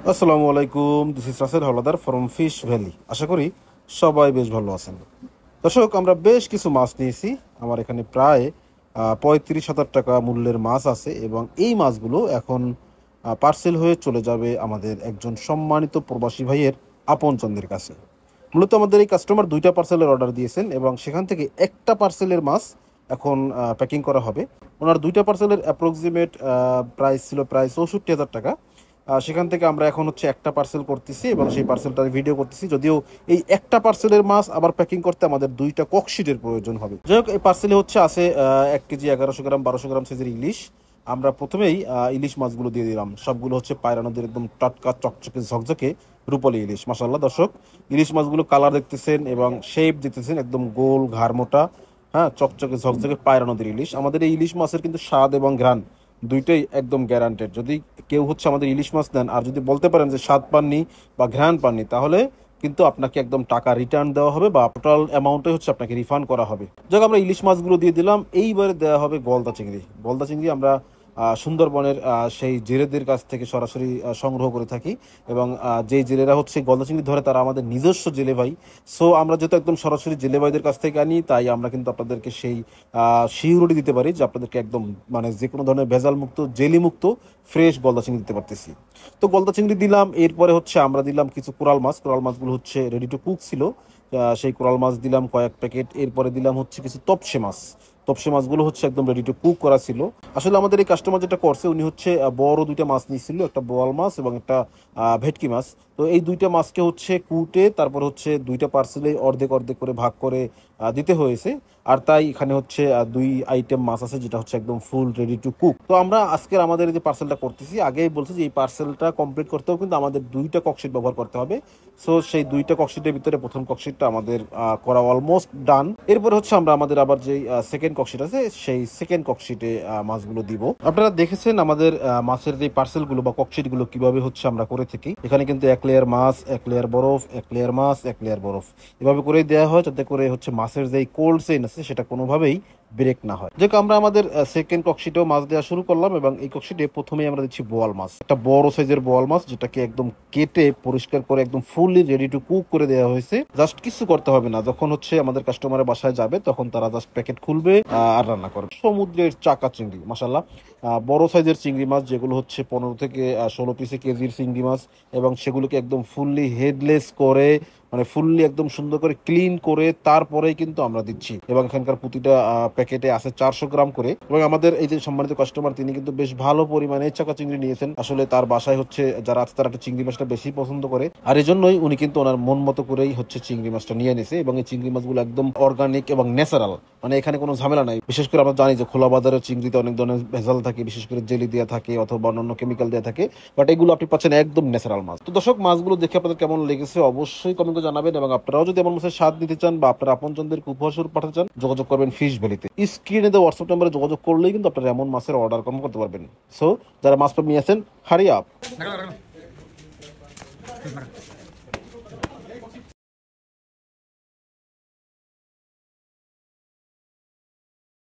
আসসালামু আলাইকুম, this is Russell Haldar from fish valley. আশা করি সবাই বেশ ভালো আছেন। দর্শক, আমরা বেশ কিছু মাছ নিয়েছি। আমার এখানে প্রায় 35,000 টাকা মূল্যের মাছ আছে এবং এই মাছগুলো এখন পার্সেল হয়ে চলে যাবে আমাদের একজন সম্মানিত প্রবাসী ভাইয়ের আপনজনদের কাছে। মূলত আমাদের এই কাস্টমার দুইটা পার্সেলের অর্ডার দিয়েছেন এবং সেখান থেকে একটা পার্সেলের মাছ এখন প্যাকিং করা হবে। ওনার দুইটা পার্সেলের অ্যাপ্রক্সিমেট প্রাইস ছিল প্রায় 64,000 টাকা। সেখান থেকে আমরা এখন হচ্ছে একটা পার্সেল করতেছি এবং সেই পার্সেলটার ভিডিও করতেছি। যদিও এই একটা পার্সেলের মাছ আবার প্যাকিং করতে আমাদের দুইটা ককশিটের প্রয়োজন হবে। যাই হোক, এই পার্সেলে হচ্ছে আছে 1 কেজি 1100 গ্রাম 1200 গ্রাম সাইজের ইলিশ। আমরা প্রথমেই ইলিশ মাছগুলো দিয়ে দিলাম। সবগুলো হচ্ছে পায়রা নদীর একদম টাটকা চকচকে ঝকঝকে রূপালী ইলিশ। মাশাআল্লাহ দর্শক, ইলিশ মাছগুলো কালার দেখতেছেন এবং শেপ দেখতেছেন, একদম গোল ঘাড় মোটা, হ্যাঁ, চকচকে ঝকঝকে পায়রা নদীর ইলিশ। আমাদের এই ইলিশ মাছের কিন্তু স্বাদ এবং ঘ্রাণ দুইটাই একদম গ্যারান্টেড। যদি কেউ হচ্ছে আমাদের ইলিশ মাছ নেন আর যদি বলতে পারেন যে স্বাদ পাননি বা ঘ্রাণ পাননি, তাহলে কিন্তু আপনাকে একদম টাকা রিটার্ন দেওয়া হবে বা টোটাল অ্যামাউন্টে হচ্ছে আপনাকে রিফান্ড করা হবে। যাক, আমরা ইলিশ মাছগুলো দিয়ে দিলাম। এইবারে দেওয়া হবে গলদা চিংড়ি। গলদা চিংড়ি আমরা সুন্দরবনের সেই জেলেদের কাছ থেকে সরাসরি সংগ্রহ করে থাকি এবং যেই জেলেরা হচ্ছে গলদা চিংড়ি ধরে তারা আমাদের নিজস্ব জেলে ভাই। সো আমরা যেহেতু একদম সরাসরি জেলে ভাইদের কাছ থেকে আনি, তাই আমরা কিন্তু আপনাদেরকে সেই সিউরিটি দিতে পারি যে আপনাদেরকে একদম মানে যে কোনো ধরনের ভেজাল মুক্ত, জেলি মুক্ত ফ্রেশ গলদা চিংড়ি দিতে পারতেছি। তো গলদা চিংড়ি দিলাম। এরপরে হচ্ছে আমরা দিলাম কিছু কোরাল মাছ। কোরাল মাছগুলো হচ্ছে রেডি টু কুক ছিল। সেই কোরাল মাছ দিলাম কয়েক প্যাকেট। এরপরে দিলাম হচ্ছে কিছু তপসে মাছ। তপসে মাছগুলো হচ্ছে একদম রেডি টু কুক করা ছিল। আসলে আমাদের এই কাস্টমার যেটা করছে, উনি হচ্ছে বড় দুইটা মাছ নিয়েছিল, একটা বোয়াল মাছ এবং একটা ভেটকি মাছ। তো এই দুইটা মাছকে হচ্ছে কুটে তারপর হচ্ছে দুইটা পার্সেলে অর্ধেক অর্ধেক করে ভাগ করে দিতে হয়েছে। আর তাই এখানে হচ্ছে দুই আইটেম মাছ আছে যেটা হচ্ছে একদম ফুল রেডি টু কুক। তো আমরা আজকের আমাদের যে পার্সেলটা করতেছি, আগেই বলছি যে এই পার্সেলটা কমপ্লিট করতেও কিন্তু আমাদের দুইটা ককশিট ব্যবহার করতে হবে। সো সেই দুইটা ককশিটের ভিতরে প্রথম ককশিটটা আমাদের করা অলমোস্ট ডান। এরপরে হচ্ছে আমরা আমাদের আবার যে সেকেন্ড ককশিট আছে সেই সেকেন্ড ককশিটে মাছগুলো দিব। আপনারা দেখেছেন আমাদের মাছের যে পার্সেলগুলো বা ককশিটগুলো কিভাবে হচ্ছে আমরা করে থাকি। এখানে কিন্তু 1 লেয়ার মাছ, 1 লেয়ার বরফ, 1 লেয়ার মাছ, 1 লেয়ার বরফ, এভাবে করেই দেওয়া হয় যাতে করে হচ্ছে মাছের যে কোল্ড চেইন আছে সেটা কোনোভাবেই ব্রেক না হয়। যাক, আমরা আমাদের সেকেন্ড ককশিটেও মাছ দেওয়া শুরু করলাম এবং এই ককশিটে প্রথমেই আমরা দিচ্ছি বোয়াল মাছ, একটা বড় সাইজের বোয়াল মাছ যেটাকে একদম কেটে পরিষ্কার করে একদম ফুললি রেডি টু কুক করে দেওয়া হয়েছে। জাস্ট কিছু করতে হবে না, যখন হচ্ছে আমাদের কাস্টমারের বাসায় যাবে তখন তারা জাস্ট প্যাকেট খুলবে আর রান্না করবে। সমুদ্রের চাকা চিংড়ি, মাশাল্লাহ, বড় সাইজের চিংড়ি মাছ যেগুলো হচ্ছে 15 থেকে 16 পিসে কেজির চিংড়ি মাছ এবং সেগুলোকে একদম ফুললি হেডলেস করে মানে ফুললি একদম সুন্দর করে ক্লিন করে তারপরেই কিন্তু আমরা দিচ্ছি। এবং এখানকার প্রতিটা প্যাকেটে আছে 400 গ্রাম করে। এবং আমাদের এই যে সম্মানিত কাস্টমার, তিনি কিন্তু বেশ ভালো পরিমাণে চাকা চিংড়ি নিয়েছেন। আসলে তার বাসায় হচ্ছে যারা আছে তারা একটু চিংড়ি মাছটা বেশি পছন্দ করে, আর এই জন্যই উনি কিন্তু ওনার মন মতো করেই হচ্ছে চিংড়ি মাছটা নিয়ে নিছে। এবং এই চিংড়ি মাছগুলো একদম অর্গানিক এবং ন্যাচারাল, মানে এখানে কোনো ঝামেলা নাই। বিশেষ করে আমরা জানি যে খোলা বাজারের চিংড়িতে অনেক ধরনের ভেজাল থাকে, বিশেষ করে জেলি দেওয়া থাকে অথবা অন্যান্য কেমিক্যাল দেওয়া থাকে, বাট এগুলো আপনি পাচ্ছেন একদম ন্যাচারাল মাছ। তো দর্শক, মাছগুলো দেখে আপনাদের কেমন লেগেছে অবশ্যই কমেন্টে জানাবেন এবং আপনারাও যদি এমন মাছের স্বাদ নিতে চান বা আপনার আপনজনদেরকে উপহার স্বরূপ পাঠাতে চান, যোগাযোগ করবেন ফিশ ভ্যালিতে। স্ক্রিনে দেওয়া হোয়াটসঅ্যাপ নাম্বারে যোগাযোগ করলেই কিন্তু আপনারা এমন মাছের অর্ডার কনফার্ম করতে পারবেন। সো যারা মাছ প্রেমী আছেন, হারি আপ।